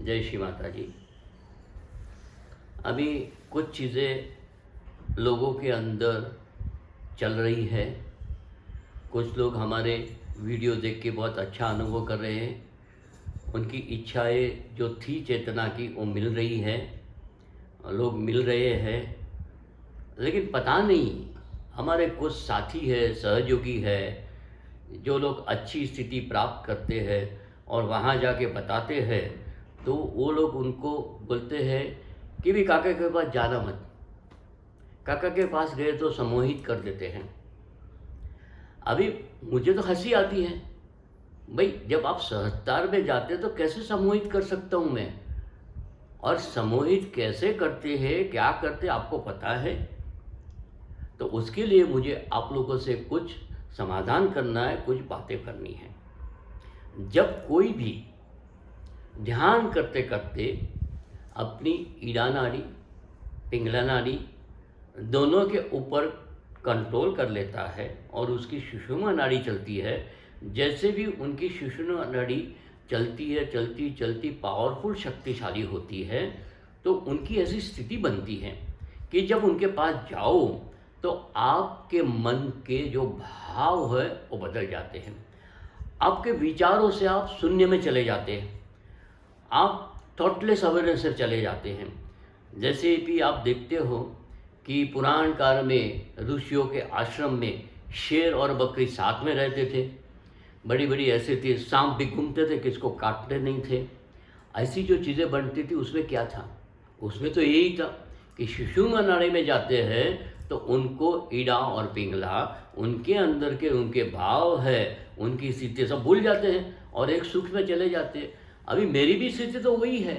जय श्री माता जी। अभी कुछ चीज़ें लोगों के अंदर चल रही है। कुछ लोग हमारे वीडियो देख के बहुत अच्छा अनुभव कर रहे हैं। उनकी इच्छाएं जो थी चेतना की वो मिल रही है, लोग मिल रहे हैं। लेकिन पता नहीं, हमारे कुछ साथी है, सहयोगी है, जो लोग अच्छी स्थिति प्राप्त करते हैं और वहाँ जाके बताते हैं, तो वो लोग उनको बोलते हैं कि भी काका के पास जाना मत। काका के पास गए तो सम्मोहित कर देते हैं। अभी मुझे तो हंसी आती है, भाई जब आप सहस्त्रार में जाते तो कैसे सम्मोहित कर सकता हूँ मैं? और सम्मोहित कैसे करते हैं, क्या करते आपको पता है? तो उसके लिए मुझे आप लोगों से कुछ समाधान करना है, कुछ बातें करनी है। जब कोई भी ध्यान करते करते अपनी ईड़ा नाड़ी, पिंगला नाड़ी दोनों के ऊपर कंट्रोल कर लेता है और उसकी सुषुम्ना नाड़ी चलती है, जैसे भी उनकी सुषुम्ना नाड़ी चलती है, चलती चलती पावरफुल, शक्तिशाली होती है, तो उनकी ऐसी स्थिति बनती है कि जब उनके पास जाओ तो आपके मन के जो भाव है वो बदल जाते हैं। आपके विचारों से आप शून्य में चले जाते हैं, आप थॉटलेस अवेयरनेस से चले जाते हैं। जैसे भी आप देखते हो कि पुराण काल में ऋषियों के आश्रम में शेर और बकरी साथ में रहते थे। बड़ी बड़ी ऐसे थे, सांप भी घूमते थे, किसको काटते नहीं थे। ऐसी जो चीज़ें बनती थी उसमें क्या था? उसमें तो यही था कि सुषुम्ना नाड़ी में जाते हैं तो उनको ईड़ा और पिंगला, उनके अंदर के उनके भाव है, उनकी स्थिति सब भूल जाते हैं और एक सुख में चले जाते हैं। अभी मेरी भी स्थिति तो वही है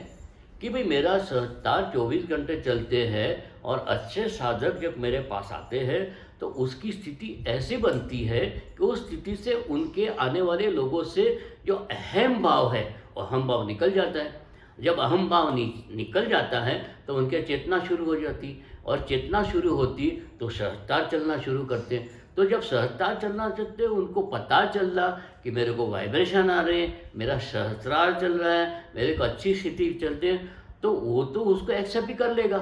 कि भाई मेरा सहस्त्रार 24 घंटे चलते हैं और अच्छे साधक जब मेरे पास आते हैं तो उसकी स्थिति ऐसे बनती है कि उस स्थिति से उनके आने वाले लोगों से जो अहम भाव है वो अहम भाव निकल जाता है। जब अहम भाव निकल जाता है तो उनके चेतना शुरू हो जाती, और चेतना शुरू होती तो सहस्त्रार चलना शुरू करते। तो जब सहस्त्रार चलना चलते उनको पता चल रहा कि मेरे को वाइब्रेशन आ रहे हैं, मेरा सहस्त्रार चल रहा है, मेरे को अच्छी स्थिति चलते हैं, तो वो तो उसको एक्सेप्ट भी कर लेगा।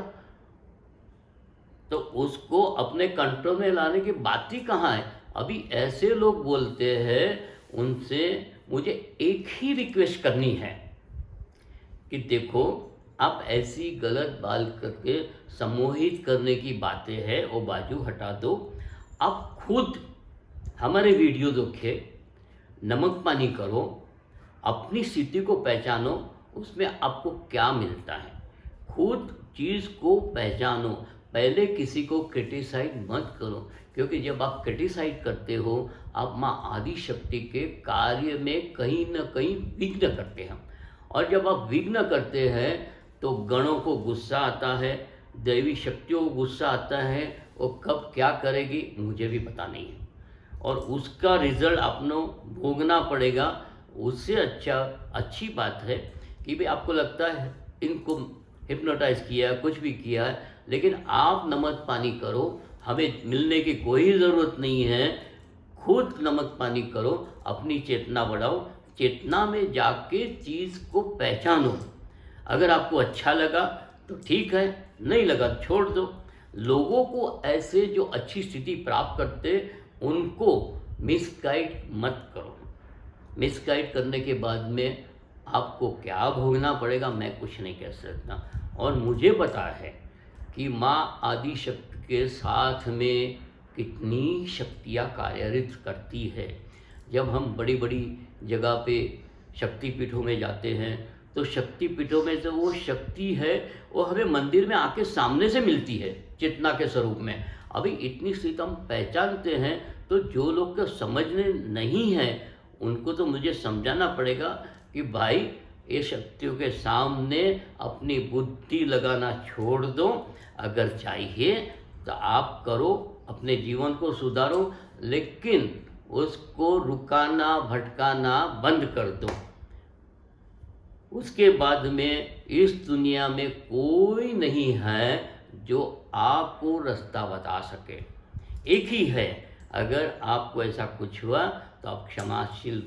तो उसको अपने कंट्रोल में लाने की बात ही कहाँ है? अभी ऐसे लोग बोलते हैं, उनसे मुझे एक ही रिक्वेस्ट करनी है कि देखो, आप ऐसी गलत बात करके सम्मोहित करने की बातें हैं वो बाजू हटा दो। आप खुद हमारे वीडियो देखे, नमक पानी करो, अपनी स्थिति को पहचानो, उसमें आपको क्या मिलता है। खुद चीज़ को पहचानो, पहले किसी को क्रिटिसाइज मत करो, क्योंकि जब आप क्रिटिसाइज करते हो आप माँ आदि शक्ति के कार्य में कहीं न कहीं विघ्न करते हैं। और जब आप विघ्न करते हैं तो गणों को गुस्सा आता है, दैवी शक्तियों को गुस्सा आता है। वो कब क्या करेगी मुझे भी पता नहीं है, और उसका रिजल्ट आपको भोगना पड़ेगा। उससे अच्छी बात है कि भाई आपको लगता है इनको हिप्नोटाइज किया, कुछ भी किया है, लेकिन आप नमक पानी करो, हमें मिलने की कोई ज़रूरत नहीं है। खुद नमक पानी करो, अपनी चेतना बढ़ाओ, चेतना में जाके चीज़ को पहचानो। अगर आपको अच्छा लगा तो ठीक है, नहीं लगा तो छोड़ दो। लोगों को ऐसे जो अच्छी स्थिति प्राप्त करते उनको मिसगाइड मत करो। मिसगाइड करने के बाद में आपको क्या भोगना पड़ेगा मैं कुछ नहीं कह सकता। और मुझे पता है कि माँ आदि शक्ति के साथ में कितनी शक्तियाँ कार्यरत करती है। जब हम बड़ी बड़ी जगह पे शक्तिपीठों में जाते हैं तो शक्तिपीठों में जो वो शक्ति है वो हमें मंदिर में आके सामने से मिलती है, चेतना के स्वरूप में। अभी इतनी स्थिति हम पहचानते हैं, तो जो लोग को समझने नहीं है उनको तो मुझे समझाना पड़ेगा कि भाई ये शक्तियों के सामने अपनी बुद्धि लगाना छोड़ दो। अगर चाहिए तो आप करो, अपने जीवन को सुधारो, लेकिन उसको रुकाना भटकाना बंद कर दो। उसके बाद में इस दुनिया में कोई नहीं है जो आपको रास्ता बता सके। एक ही है, अगर आपको ऐसा कुछ हुआ तो आप क्षमाशील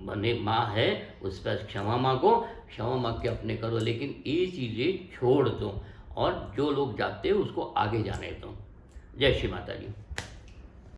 बने, माँ है उस पर क्षमा मांगो, क्षमा मांग के अपने करो, लेकिन ये चीज़ें छोड़ दो और जो लोग जाते हैं उसको आगे जाने दो। जय श्री माता जी।